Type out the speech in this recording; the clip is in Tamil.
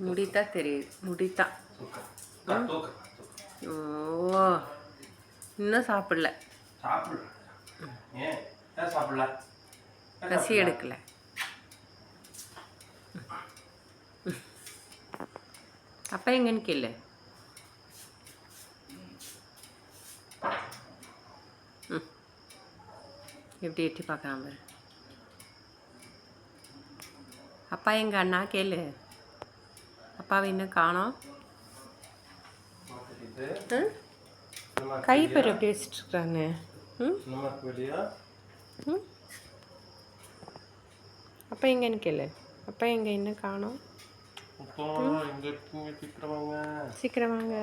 முடித்தான் தெரியுது, முடித்தான். ஓ, இன்னும் சாப்பிடல. பசி எடுக்கல. அப்பா எங்கன்னு கேளு. எப்படி எட்டி பார்க்கலாம் பாரு. அப்பா எங்க அண்ணா கேளு. அப்பாவை இன்னும் காணோம். கை பேர் எப்படி வச்சுட்டு இருக்காங்க. அப்பா எங்கன்னு கேளு. அப்பா எங்க இன்னும் காணோம். சீக்கிரம் வாங்க.